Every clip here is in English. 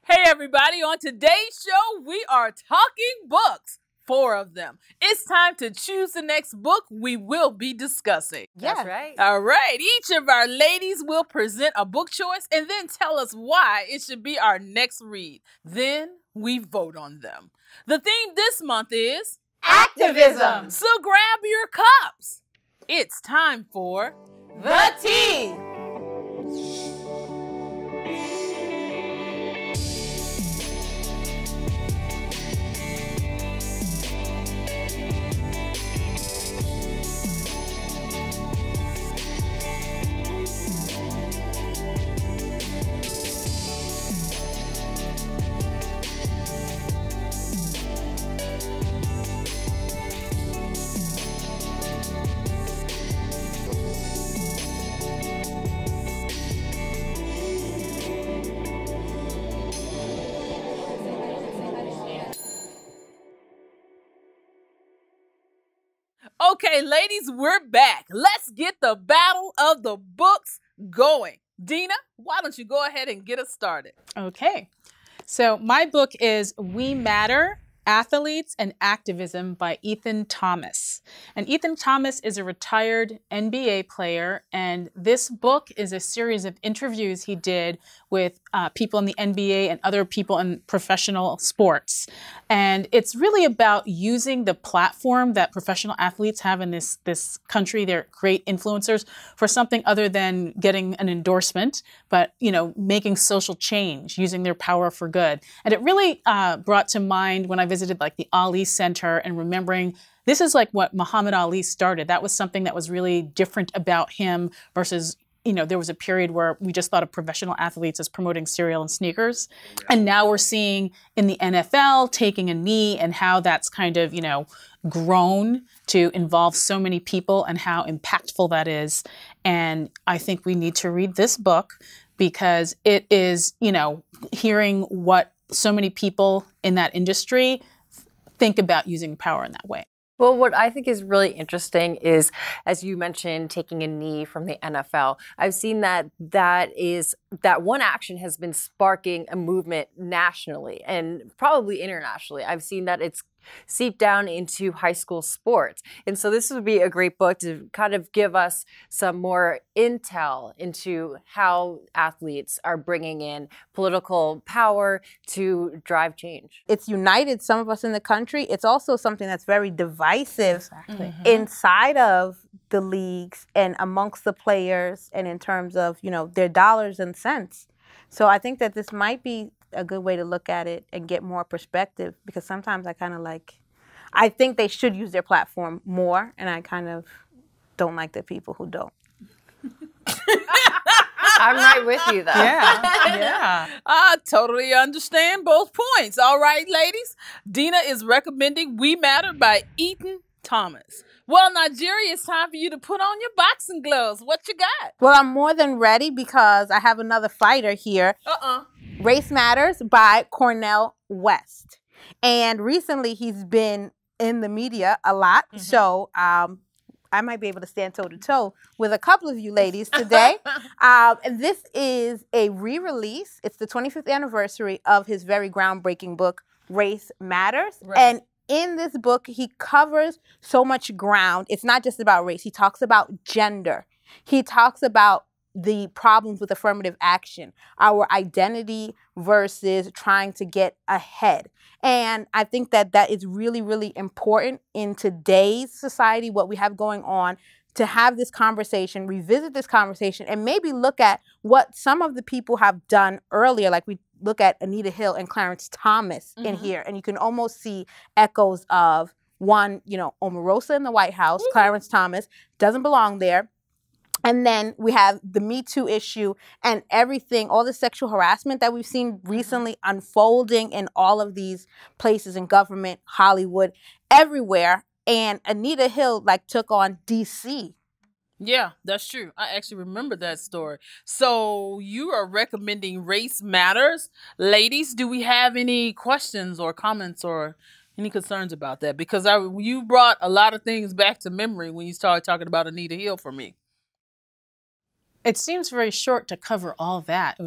Hey everybody, on today's show, we are talking books. 4 of them. It's time to choose the next book we will be discussing. That's right. All right, each of our ladies will present a book choice and then tell us why it should be our next read. Then we vote on them. The theme this month is Activism. So grab your cups. It's time for The Tea. Okay, ladies, we're back. Let's get the battle of the books going. Dina, why don't you go ahead and get us started? Okay. So my book is We Matter, Athletes and Activism by Etan Thomas. And Etan Thomas is a retired NBA player, and this book is a series of interviews he did with people in the NBA and other people in professional sports. And it's really about using the platform that professional athletes have in this country. They're great influencers for something other than getting an endorsement, but, making social change, using their power for good. And it really brought to mind when I visited like the Ali Center and remembering this is like what Muhammad Ali started. That was something that was really different about him versus there was a period where we just thought of professional athletes as promoting cereal and sneakers. And now we're seeing in the NFL taking a knee and how that's kind of, grown to involve so many people and how impactful that is. And I think we need to read this book because it is, hearing what so many people in that industry think about using power in that way. Well, what I think is really interesting is, as you mentioned, taking a knee from the NFL. I've seen that one action has been sparking a movement nationally and probably internationally. I've seen that it's seeped down into high school sports. And so this would be a great book to kind of give us some more intel into how athletes are bringing in political power to drive change. It's united some of us in the country. It's also something that's very divisive inside of the leagues and amongst the players and in terms of, their dollars and cents. So I think that this might be a good way to look at it and get more perspective, because sometimes I think they should use their platform more, and I kind of don't like the people who don't. I'm right with you, though. Yeah. I totally understand both points. All right, ladies. Dina is recommending We Matter by Etan Thomas. Well, Nigeria, it's time for you to put on your boxing gloves. What you got? Well, I'm more than ready because I have another fighter here. Race Matters by Cornel West. And recently he's been in the media a lot. So I might be able to stand toe-to-toe with a couple of you ladies today. And this is a re-release. It's the 25th anniversary of his very groundbreaking book, Race Matters. Right. And in this book, he covers so much ground. It's not just about race. He talks about gender. He talks about the problems with affirmative action, our identity versus trying to get ahead. And I think that that is really, really important in today's society, what we have going on, to have this conversation, revisit this conversation, and maybe look at what some of the people have done earlier, like we look at Anita Hill and Clarence Thomas in here, and you can almost see echoes of one, Omarosa in the White House, Clarence Thomas, doesn't belong there. And then we have the Me Too issue and everything, all the sexual harassment that we've seen recently unfolding in all of these places in government, Hollywood, everywhere. And Anita Hill took on DC. Yeah, that's true. I actually remember that story. So you are recommending Race Matters. Ladies, do we have any questions or comments or any concerns about that? Because you brought a lot of things back to memory when you started talking about Anita Hill for me. It seems very short to cover all that.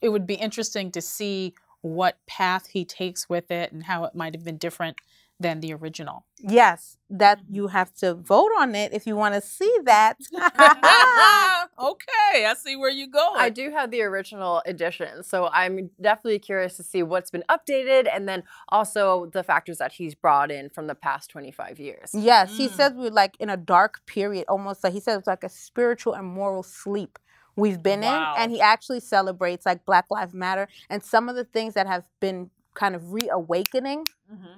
It would be interesting to see what path he takes with it and how it might have been different than the original. Yes, that you have to vote on it if you want to see that. Okay, I see where you're going. I do have the original edition, so I'm definitely curious to see what's been updated and then also the factors that he's brought in from the past 25 years. Yes, he says we're like in a dark period, almost like he says it's like a spiritual and moral sleep we've been in. And he actually celebrates like Black Lives Matter and some of the things that have been kind of reawakening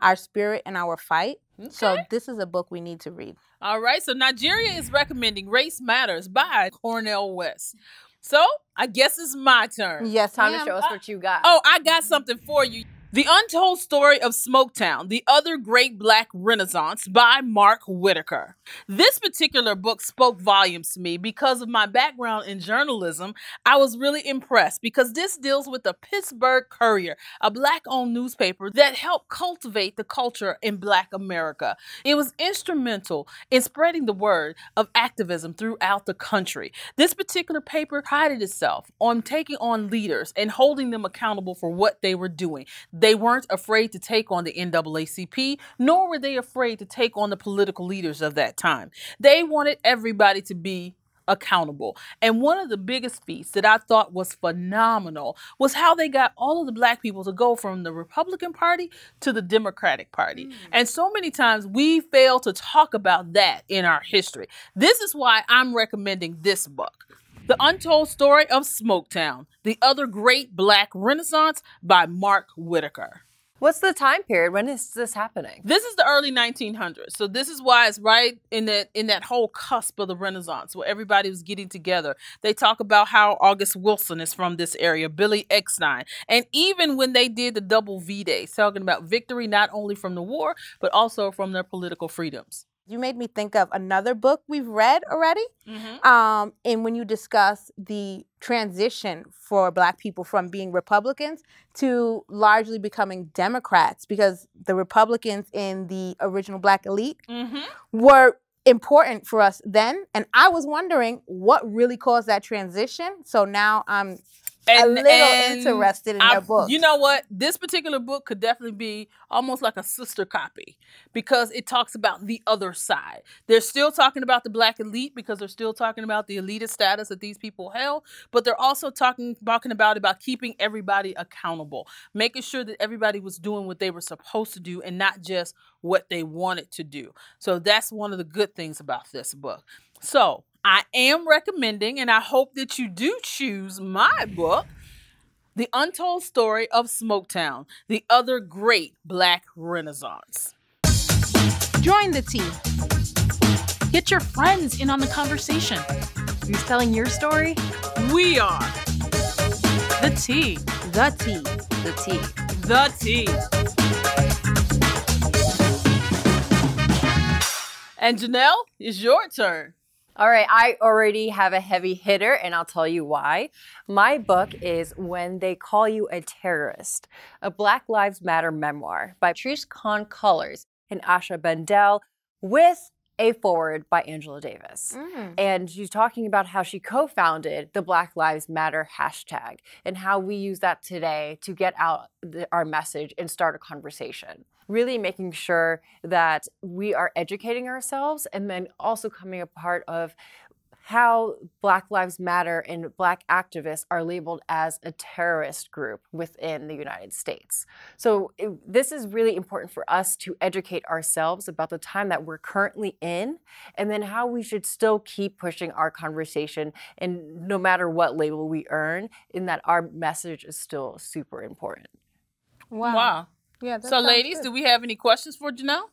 our spirit and our fight. Okay. So this is a book we need to read. All right, so Nigeria is recommending Race Matters by Cornel West. So I guess it's my turn. Yes, Time to show us what you got. Oh, I got something for you. The Untold Story of Smoketown, The Other Great Black Renaissance by Mark Whitaker. This particular book spoke volumes to me because of my background in journalism. I was really impressed because this deals with the Pittsburgh Courier, a Black-owned newspaper that helped cultivate the culture in Black America. It was instrumental in spreading the word of activism throughout the country. This particular paper prided itself on taking on leaders and holding them accountable for what they were doing. They weren't afraid to take on the NAACP, nor were they afraid to take on the political leaders of that time. They wanted everybody to be accountable. And one of the biggest feats that I thought was phenomenal was how they got all of the Black people to go from the Republican Party to the Democratic Party. And so many times we fail to talk about that in our history. This is why I'm recommending this book. The Untold Story of Smoketown, The Other Great Black Renaissance by Mark Whitaker. What's the time period? When is this happening? This is the early 1900s. So this is why it's right in that whole cusp of the Renaissance where everybody was getting together. They talk about how August Wilson is from this area, Billy Eckstine. And even when they did the double V-Day, talking about victory not only from the war, but also from their political freedoms. You made me think of another book we've read already. And when you discuss the transition for Black people from being Republicans to largely becoming Democrats, because the Republicans in the original Black elite were important for us then. And I was wondering what really caused that transition. So now I'm a little interested in their book. You know what? This particular book could definitely be almost like a sister copy because it talks about the other side. They're still talking about the Black elite because they're still talking about the elitist status that these people held, but they're also talking about keeping everybody accountable, making sure that everybody was doing what they were supposed to do and not just what they wanted to do. So that's one of the good things about this book. So I am recommending, and I hope that you do choose my book, The Untold Story of Smoketown, The Other Great Black Renaissance. Join the team. Get your friends in on the conversation. Who's telling your story? We are The Tea. The tea. The tea. The Tea. And Janelle, it's your turn. All right, I already have a heavy hitter, and I'll tell you why. My book is When They Call You a Terrorist, a Black Lives Matter memoir by Patrisse Khan-Cullors and Asha bandele with a foreword by Angela Davis. And she's talking about how she co-founded the Black Lives Matter hashtag and how we use that today to get out our message and start a conversation. Really making sure that we are educating ourselves and then also coming a part of how Black Lives Matter and Black activists are labeled as a terrorist group within the United States. So this is really important for us to educate ourselves about the time that we're currently in and then how we should still keep pushing our conversation and no matter what label we earn, in that our message is still super important. Wow. Yeah. So ladies, do we have any questions for Janelle?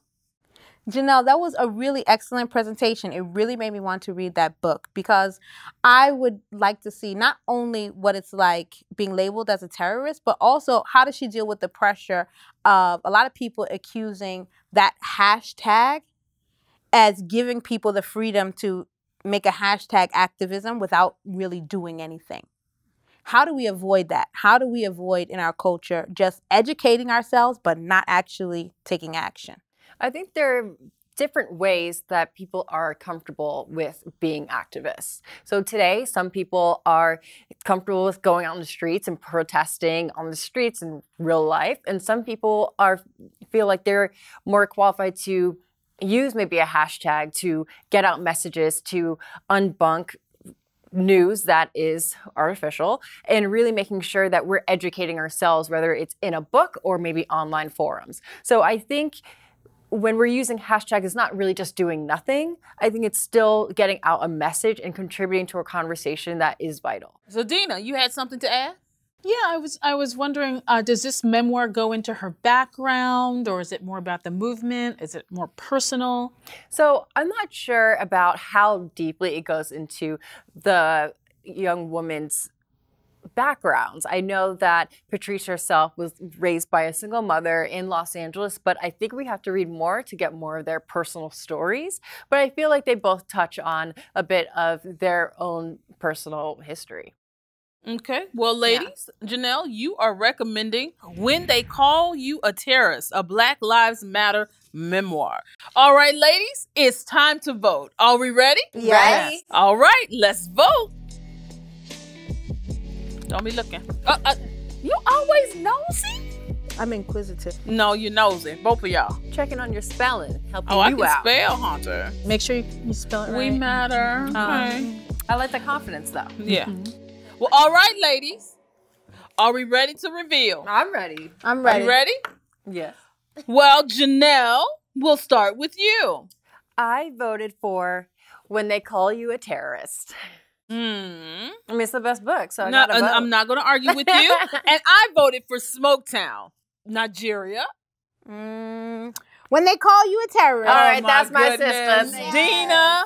Janelle, that was a really excellent presentation. It really made me want to read that book because I would like to see not only what it's like being labeled as a terrorist, but also how does she deal with the pressure of a lot of people accusing that hashtag as giving people the freedom to make a hashtag activism without really doing anything. How do we avoid that? How do we avoid in our culture just educating ourselves but not actually taking action? I think there are different ways that people are comfortable with being activists. So today, some people are comfortable with going out on the streets and protesting on the streets in real life, and some people feel like they're more qualified to use maybe a hashtag to get out messages, to unbunk news that is artificial, and really making sure that we're educating ourselves, whether it's in a book or maybe online forums. So I think when we're using hashtags, it's not really just doing nothing. I think it's still getting out a message and contributing to a conversation that is vital. So Dina, you had something to add? Yeah, I was wondering, does this memoir go into her background, or is it more about the movement? Is it more personal? So I'm not sure about how deeply it goes into the young woman's backgrounds. I know that Patrisse herself was raised by a single mother in Los Angeles, but I think we have to read more to get more of their personal stories. But I feel like they both touch on a bit of their own personal history. Okay. Well, ladies, Janelle, you are recommending When They Call You a Terrorist, a Black Lives Matter memoir. All right, ladies, it's time to vote. Are we ready? Yes. Ready? All right, let's vote. Don't be looking. You always nosy? I'm inquisitive. No, you're nosy. Both of y'all. Checking on your spelling, helping Oh, I you can out. spell, Hunter. Make sure you spell it right. We matter. Okay. I like the confidence, though. Yeah. Well, all right, ladies. Are we ready to reveal? I'm ready. I'm Are ready. you ready? Yes. Well, Janelle, we'll start with you. I voted for When They Call You a Terrorist. I mean, it's the best book, so I No, gotta vote. I'm not going to argue with you. And I voted for Smoketown, Nigeria. When they call you a terrorist. All right, Oh, that's my goodness. sister. Dina.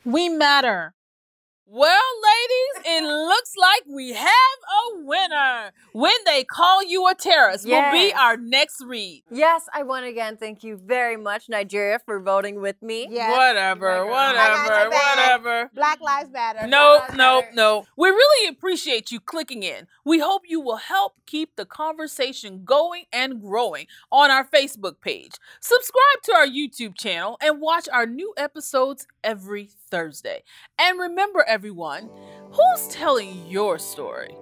We matter. Well, ladies, it looks like we have a winner. When They Call You a Terrorist will be Yes. our next read. Yes, I won again. Thank you very much, Nigeria, for voting with me. Yes. Whatever. I got your back. Black Lives Matter. Nope. We really appreciate you clicking in. We hope you will help keep the conversation going and growing on our Facebook page. Subscribe to our YouTube channel and watch our new episodes every Thursday. And remember, everyone, who's telling your story?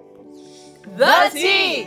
The Tea!